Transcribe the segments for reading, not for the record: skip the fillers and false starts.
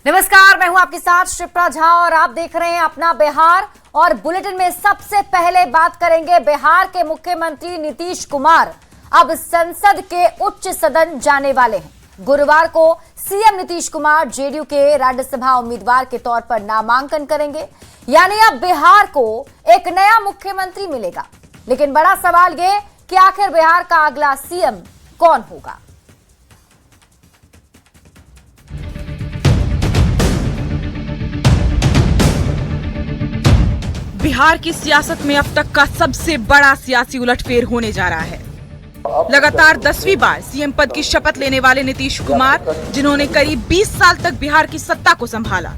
नमस्कार, मैं हूं आपके साथ शिप्रा झा और आप देख रहे हैं अपना बिहार। और बुलेटिन में सबसे पहले बात करेंगे बिहार के मुख्यमंत्री नीतीश कुमार अब संसद के उच्च सदन जाने वाले हैं। गुरुवार को सीएम नीतीश कुमार जेडीयू के राज्यसभा उम्मीदवार के तौर पर नामांकन करेंगे, यानी अब बिहार को एक नया मुख्यमंत्री मिलेगा। लेकिन बड़ा सवाल ये कि आखिर बिहार का अगला सीएम कौन होगा। बिहार की सियासत में अब तक का सबसे बड़ा सियासी उलटफेर होने जा रहा है। लगातार 10वीं बार सीएम पद की शपथ लेने वाले नीतीश कुमार, जिन्होंने करीब 20 साल तक बिहार की सत्ता को संभाला,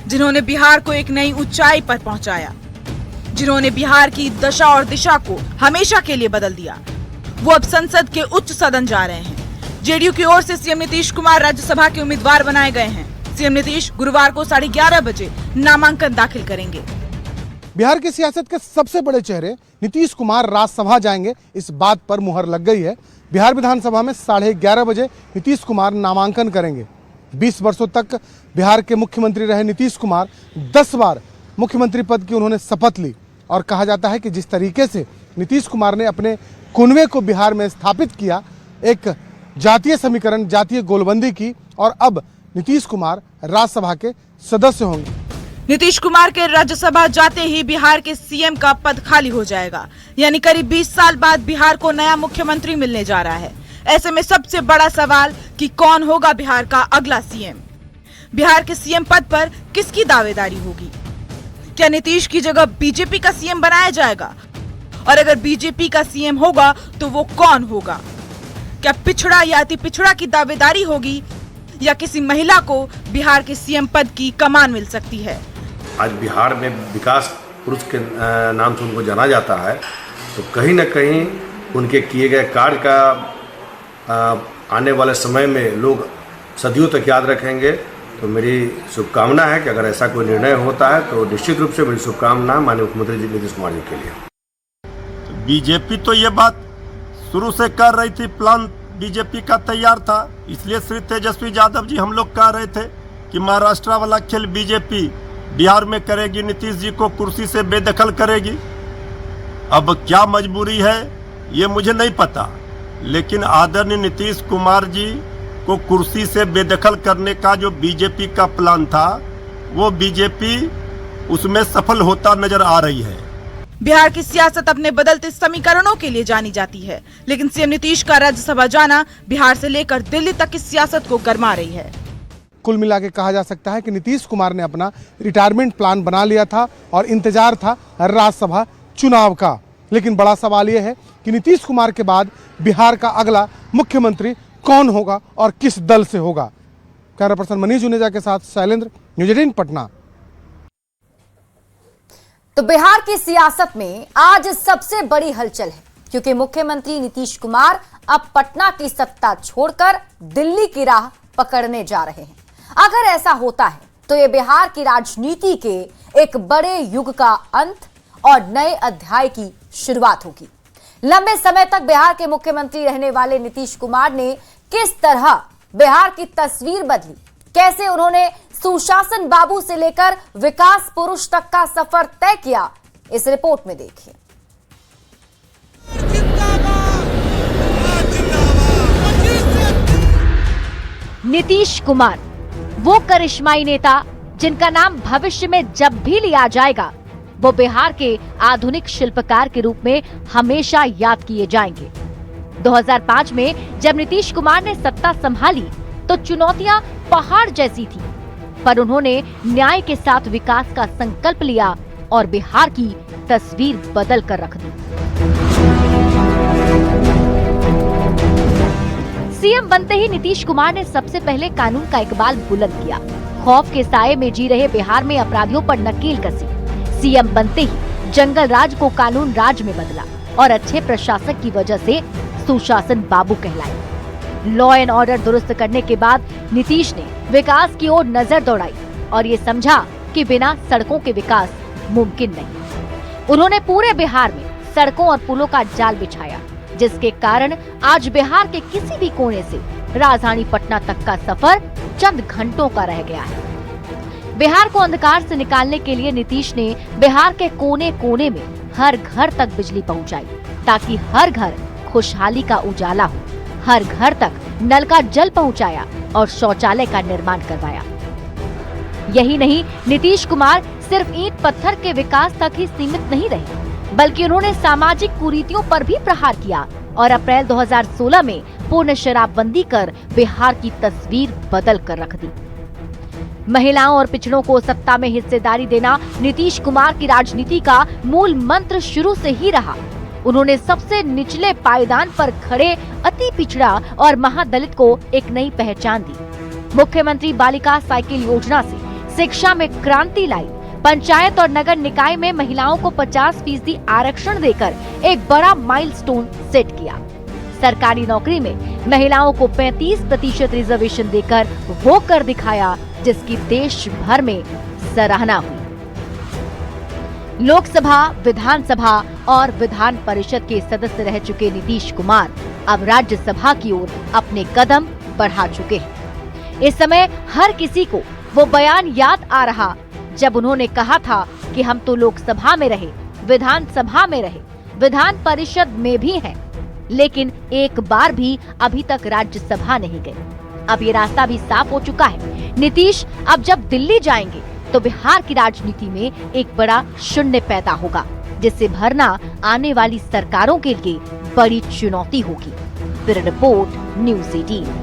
जिन्होंने बिहार को एक नई ऊंचाई पर पहुंचाया, जिन्होंने बिहार की दशा और दिशा को हमेशा के लिए बदल दिया, वो अब संसद के उच्च सदन जा रहे हैं। जेडीयू की ओर से सीएम नीतीश कुमार राज्यसभा के उम्मीदवार बनाए गए हैं। सीएम नीतीश गुरुवार को 11:30 बजे नामांकन दाखिल करेंगे। बिहार की सियासत के सबसे बड़े चेहरे नीतीश कुमार राज्यसभा जाएंगे, इस बात पर मुहर लग गई है। बिहार विधानसभा में 11:30 बजे नीतीश कुमार नामांकन करेंगे। 20 वर्षों तक बिहार के मुख्यमंत्री रहे नीतीश कुमार 10 बार मुख्यमंत्री पद की उन्होंने शपथ ली और कहा जाता है कि जिस तरीके से नीतीश कुमार ने अपने कुनबे को बिहार में स्थापित किया, एक जातीय समीकरण, जातीय गोलबंदी की, और अब नीतीश कुमार राज्यसभा के सदस्य होंगे। नीतीश कुमार के राज्यसभा जाते ही बिहार के सीएम का पद खाली हो जाएगा, यानी करीब 20 साल बाद बिहार को नया मुख्यमंत्री मिलने जा रहा है। ऐसे में सबसे बड़ा सवाल कि कौन होगा बिहार का अगला सीएम। बिहार के सीएम पद पर किसकी दावेदारी होगी? क्या नीतीश की जगह बीजेपी का सीएम बनाया जाएगा? और अगर बीजेपी का सीएम होगा तो वो कौन होगा? क्या पिछड़ा या अति पिछड़ा की दावेदारी होगी, या किसी महिला को बिहार के सीएम पद की कमान मिल सकती है? आज बिहार में विकास पुरुष के नाम से उनको जाना जाता है, तो कहीं न कहीं उनके किए गए कार्य का आने वाले समय में लोग सदियों तक याद रखेंगे। तो मेरी शुभकामना है कि अगर ऐसा कोई निर्णय होता है तो निश्चित रूप से मेरी शुभकामना माननीय मुख्यमंत्री जी नीतीश कुमार जी के लिए। बीजेपी तो ये बात शुरू से कर रही थी, प्लान बीजेपी का तैयार था, इसलिए श्री तेजस्वी यादव जी हम लोग कह रहे थे कि महाराष्ट्र वाला खेल बीजेपी बिहार में करेगी, नीतीश जी को कुर्सी से बेदखल करेगी। अब क्या मजबूरी है ये मुझे नहीं पता, लेकिन आदरणीय नीतीश कुमार जी को कुर्सी से बेदखल करने का जो बीजेपी का प्लान था, वो बीजेपी उसमें सफल होता नजर आ रही है। बिहार की सियासत अपने बदलते समीकरणों के लिए जानी जाती है, लेकिन सीएम नीतीश का राज्यसभा जाना बिहार से लेकर दिल्ली तक की सियासत को गरमा रही है। कुल मिला के कहा जा सकता है कि नीतीश कुमार ने अपना रिटायरमेंट प्लान बना लिया था और इंतजार था राज्यसभा चुनाव का। लेकिन बड़ा सवाल यह है कि नीतीश कुमार के बाद बिहार का अगला मुख्यमंत्री कौन होगा और किस दल से होगा। कैमरा पर्सन मनीष जुनेजा के साथ शैलेंद्र, न्यूज 18 पटना। तो बिहार की सियासत में आज सबसे बड़ी हलचल है, क्योंकि मुख्यमंत्री नीतीश कुमार अब पटना की सत्ता छोड़कर दिल्ली की राह पकड़ने जा रहे हैं। अगर ऐसा होता है तो ये बिहार की राजनीति के एक बड़े युग का अंत और नए अध्याय की शुरुआत होगी। लंबे समय तक बिहार के मुख्यमंत्री रहने वाले नीतीश कुमार ने किस तरह बिहार की तस्वीर बदली, कैसे उन्होंने सुशासन बाबू से लेकर विकास पुरुष तक का सफर तय किया, इस रिपोर्ट में देखिए। नीतीश कुमार वो करिश्माई नेता जिनका नाम भविष्य में जब भी लिया जाएगा वो बिहार के आधुनिक शिल्पकार के रूप में हमेशा याद किए जाएंगे। 2005 में जब नीतीश कुमार ने सत्ता संभाली तो चुनौतियां पहाड़ जैसी थी, पर उन्होंने न्याय के साथ विकास का संकल्प लिया और बिहार की तस्वीर बदल कर रख दी। सीएम बनते ही नीतीश कुमार ने सबसे पहले कानून का इकबाल बुलंद किया। खौफ के साए में जी रहे बिहार में अपराधियों पर नकेल कसी। सीएम बनते ही जंगल राज को कानून राज में बदला और अच्छे प्रशासक की वजह से सुशासन बाबू कहलाए। लॉ एंड ऑर्डर दुरुस्त करने के बाद नीतीश ने विकास की ओर नजर दौड़ाई और ये समझा कि बिना सड़कों के विकास मुमकिन नहीं। उन्होंने पूरे बिहार में सड़कों और पुलों का जाल बिछाया, जिसके कारण आज बिहार के किसी भी कोने से राजधानी पटना तक का सफर चंद घंटों का रह गया है। बिहार को अंधकार से निकालने के लिए नीतीश ने बिहार के कोने कोने में हर घर तक बिजली पहुंचाई, ताकि हर घर खुशहाली का उजाला हो। हर घर तक नल का जल पहुंचाया और शौचालय का निर्माण करवाया। यही नहीं, नीतीश कुमार सिर्फ ईंट पत्थर के विकास तक ही सीमित नहीं रहे, बल्कि उन्होंने सामाजिक कुरीतियों पर भी प्रहार किया और अप्रैल 2016 में पूर्ण शराबबंदी कर बिहार की तस्वीर बदल कर रख दी। महिलाओं और पिछड़ों को सत्ता में हिस्सेदारी देना नीतीश कुमार की राजनीति का मूल मंत्र शुरू से ही रहा। उन्होंने सबसे निचले पायदान पर खड़े अति पिछड़ा और महादलित को एक नई पहचान दी। मुख्यमंत्री बालिका साइकिल योजना से शिक्षा में क्रांति लाई। पंचायत और नगर निकाय में महिलाओं को 50% आरक्षण देकर एक बड़ा माइलस्टोन सेट किया। सरकारी नौकरी में महिलाओं को 35% रिजर्वेशन देकर वो कर दिखाया, जिसकी देश भर में सराहना हुई। लोकसभा, विधानसभा और विधान परिषद के सदस्य रह चुके नीतीश कुमार अब राज्यसभा की ओर अपने कदम बढ़ा चुके हैं। इस समय हर किसी को वो बयान याद आ रहा जब उन्होंने कहा था कि हम तो लोकसभा में रहे, विधानसभा में रहे, विधान परिषद में भी हैं, लेकिन एक बार भी अभी तक राज्यसभा नहीं गए। अब ये रास्ता भी साफ हो चुका है। नीतीश अब जब दिल्ली जाएंगे तो बिहार की राजनीति में एक बड़ा शून्य पैदा होगा, जिससे भरना आने वाली सरकारों के लिए बड़ी चुनौती होगी। Bureau report, news 18।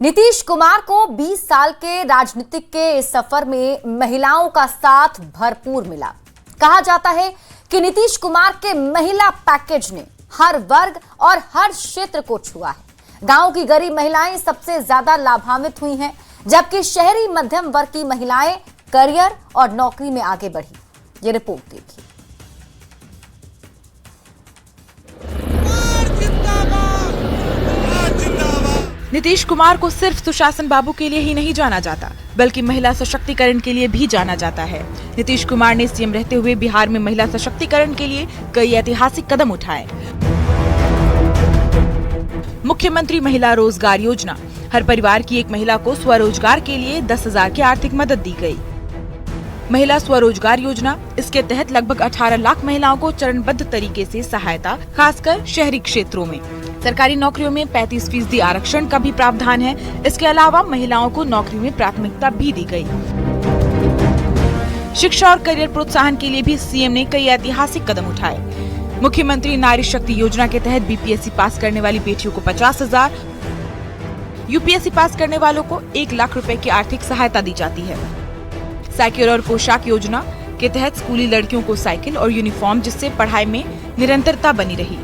Nitish Kumar को 20 साल के राजनीतिक के इस सफर में महिलाओं का साथ भरपूर मिला। कहा जाता है कि नीतीश कुमार के महिला पैकेज ने हर वर्ग और हर क्षेत्र को छुआ है। गांव की गरीब महिलाएं सबसे ज्यादा लाभान्वित हुई हैं, जबकि शहरी मध्यम वर्ग की महिलाएं करियर और नौकरी में आगे बढ़ी। ये रिपोर्ट देखिए। नीतीश कुमार को सिर्फ सुशासन बाबू के लिए ही नहीं जाना जाता, बल्कि महिला सशक्तिकरण के लिए भी जाना जाता है। नीतीश कुमार ने सीएम रहते हुए बिहार में महिला सशक्तिकरण के लिए कई ऐतिहासिक कदम उठाए। मुख्यमंत्री महिला रोजगार योजना, हर परिवार की एक महिला को स्वरोजगार के लिए 10,000 की आर्थिक मदद दी गई। महिला स्वरोजगार योजना, इसके तहत लगभग 18 लाख महिलाओं को चरणबद्ध तरीके से सहायता, खासकर शहरी क्षेत्रों में। सरकारी नौकरियों में 35% आरक्षण का भी प्रावधान है। इसके अलावा महिलाओं को नौकरी में प्राथमिकता भी दी गई। शिक्षा और करियर प्रोत्साहन के लिए भी सीएम ने कई ऐतिहासिक कदम उठाए। मुख्यमंत्री नारी शक्ति योजना के तहत बीपीएससी पास करने वाली बेटियों को 50,000, यूपीएससी पास करने वालों को 1 लाख रुपए की आर्थिक सहायता दी जाती है। साइकिल और पोशाक योजना के तहत स्कूली लड़कियों को साइकिल और यूनिफॉर्म, जिससे पढ़ाई में निरंतरता बनी रही।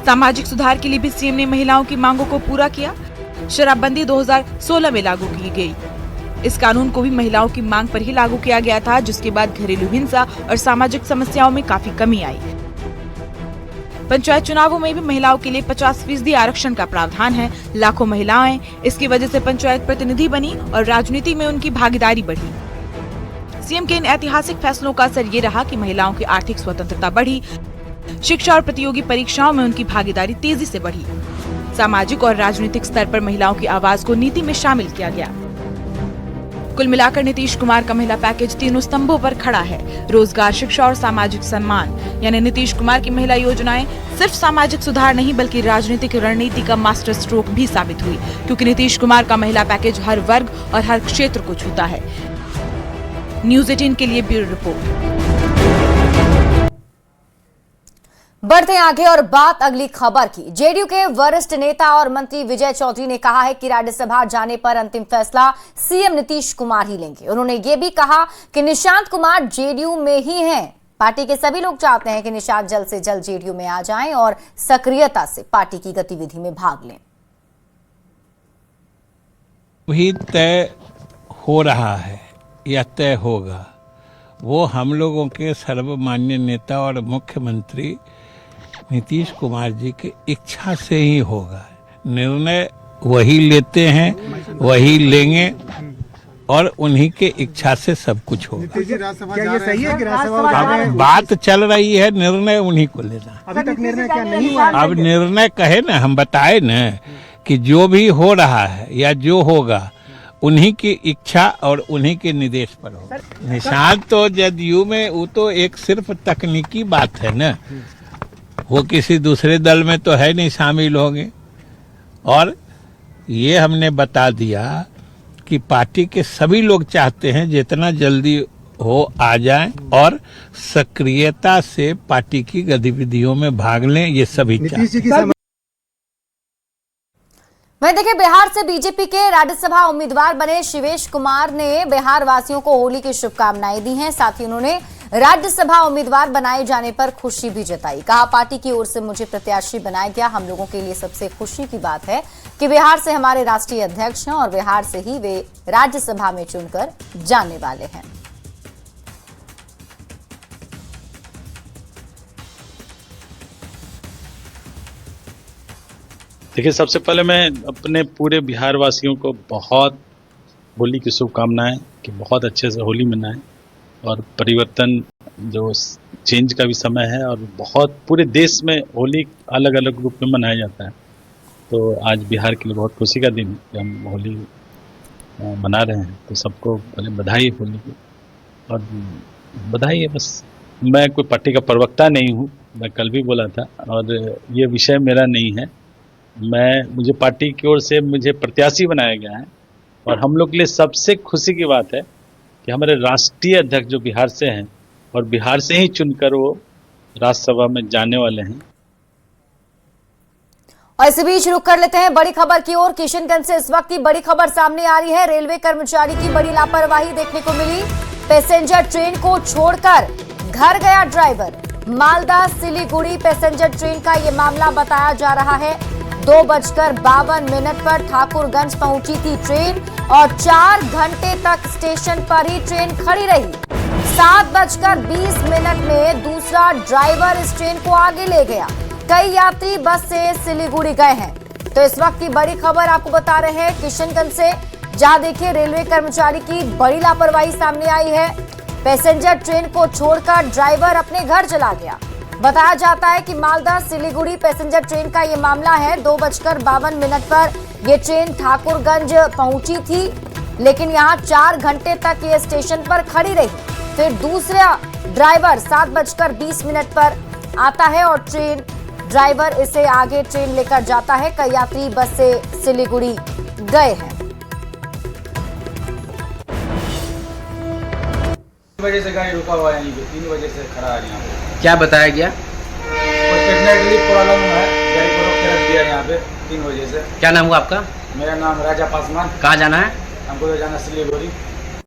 सामाजिक सुधार के लिए भी सीएम ने महिलाओं की मांगों को पूरा किया। शराबबंदी 2016 में लागू की गई। इस कानून को भी महिलाओं की मांग पर ही लागू किया गया था, जिसके बाद घरेलू हिंसा और सामाजिक समस्याओं में काफी कमी आई। पंचायत चुनावों में भी महिलाओं के लिए 50% आरक्षण का प्रावधान है। लाखों महिलाएं इसकी वजह से पंचायत प्रतिनिधि बनी और राजनीति में उनकी भागीदारी बढ़ी। सीएम के इन ऐतिहासिक फैसलों का असर ये रहा कि महिलाओं की आर्थिक स्वतंत्रता बढ़ी, शिक्षा और प्रतियोगी परीक्षाओं में उनकी भागीदारी तेजी से बढ़ी। सामाजिक और राजनीतिक स्तर पर महिलाओं की आवाज को नीति में शामिल किया गया। कुल मिलाकर नीतीश कुमार का महिला पैकेज तीनों स्तंभों पर खड़ा है। रोजगार, शिक्षा और सामाजिक सम्मान, यानी नीतीश कुमार की महिला योजनाएं सिर्फ सामाजिक सुधार नहीं बल्कि राजनीतिक रणनीति का मास्टर स्ट्रोक भी साबित हुई, क्योंकि नीतीश कुमार का महिला पैकेज हर वर्ग और हर क्षेत्र को छूता है। न्यूज़ 18 के लिए ब्यूरो रिपोर्ट। बढ़ते आगे और बात अगली खबर की। जेडीयू के वरिष्ठ नेता और मंत्री विजय चौधरी ने कहा है कि राज्यसभा जाने पर अंतिम फैसला सीएम नीतीश कुमार ही लेंगे। उन्होंने ये भी कहा कि निशांत कुमार जेडीयू में ही हैं। पार्टी के सभी लोग चाहते हैं कि निशांत जल्द से जल्द जेडीयू में आ जाएं और सक्रियता से पार्टी की गतिविधि में भाग लें। वही तय हो रहा है या तय होगा, वो हम लोगों के सर्वमान्य नेता और मुख्यमंत्री नीतीश कुमार जी की इच्छा से ही होगा। निर्णय वही लेते हैं, वही लेंगे और उन्हीं के इच्छा से सब कुछ होगा। क्या ये सही है कि राज्यसभा अब बात चल रही है, निर्णय उन्हीं को लेना। अभी तक निर्णय क्या नहीं हुआ? अब निर्णय कहे ना, हम बताए ना कि जो भी हो रहा है या जो होगा उन्हीं की इच्छा और उन्हीं के निर्देश पर होगा। निशान तो जदयू में वो तो एक सिर्फ तकनीकी बात है ना, वो किसी दूसरे दल में तो है नहीं शामिल होंगे। और ये हमने बता दिया कि पार्टी के सभी लोग चाहते हैं जितना जल्दी हो आ जाएं और सक्रियता से पार्टी की गतिविधियों में भाग लें, ये सभी चाहते हैं। वहीं देखिए, बिहार से बीजेपी के राज्यसभा उम्मीदवार बने शिवेश कुमार ने बिहार वासियों को होली की शुभकामनाएं दी हैं। साथ ही उन्होंने राज्यसभा उम्मीदवार बनाए जाने पर खुशी भी जताई। कहा, पार्टी की ओर से मुझे प्रत्याशी बनाया गया। हम लोगों के लिए सबसे खुशी की बात है कि बिहार से हमारे राष्ट्रीय अध्यक्ष हैं और बिहार से ही वे राज्यसभा में चुनकर जाने वाले हैं। देखिए, सबसे पहले मैं अपने पूरे बिहार वासियों को बहुत होली की शुभकामनाएं कि बहुत अच्छे से होली मनाएं और परिवर्तन जो चेंज का भी समय है और बहुत पूरे देश में होली अलग अलग रूप में मनाया जाता है। तो आज बिहार के लिए बहुत खुशी का दिन है कि हम होली मना रहे हैं। तो सबको पहले बधाई है होली की, और बधाई है। बस मैं कोई पार्टी का प्रवक्ता नहीं हूँ, मैं कल भी बोला था, और ये विषय मेरा नहीं है। मुझे पार्टी की ओर से मुझे प्रत्याशी बनाया गया है और हम लोग के लिए सबसे खुशी की बात है कि हमारे राष्ट्रीय अध्यक्ष जो बिहार से हैं और बिहार से ही चुनकर वो राज्यसभा में जाने वाले हैं। और इसी बीच रुक कर लेते हैं बड़ी खबर की ओर। किशनगंज से इस वक्त की बड़ी खबर सामने आ रही है। रेलवे कर्मचारी की बड़ी लापरवाही देखने को मिली। पैसेंजर ट्रेन को छोड़कर घर गया driver. Malda Siliguri passenger train का ये मामला बताया जा रहा है। 2:52 पर ठाकुरगंज पहुंची थी ट्रेन और 4 घंटे तक स्टेशन पर ही ट्रेन खड़ी रही। 7:20 में दूसरा ड्राइवर इस ट्रेन को आगे ले गया। कई यात्री बस से सिलीगुड़ी गए हैं। तो इस वक्त की बड़ी खबर आपको बता रहे हैं किशनगंज से, जहां देखिए रेलवे कर्मचारी की बड़ी लापरवाही सामने आई है। पैसेंजर ट्रेन को छोड़कर ड्राइवर अपने घर चला गया। बताया जाता है कि मालदा सिलीगुड़ी पैसेंजर ट्रेन का ये मामला है। 2:52 पर ये ट्रेन ठाकुरगंज पहुंची थी, लेकिन यहाँ 4 घंटे तक ये स्टेशन पर खड़ी रही। फिर दूसरा ड्राइवर 7:20 पर आता है और ड्राइवर इसे आगे ट्रेन लेकर जाता है। कई यात्री बस से सिलीगुड़ी गए हैं। 3 बजे से गाड़ी रुका हुआ है, यहीं पे 3 बजे से खड़ा है यहाँ पे। क्या बताया गया? कोई टेक्निकली प्रॉब्लम है, गाड़ी को रोक के रख दिया यहाँ पे 3 बजे से। क्या नाम हुआ आपका? मेरा नाम राजा पासवान। कहाँ जाना है? हमको तो जाना सिलीगुड़ी।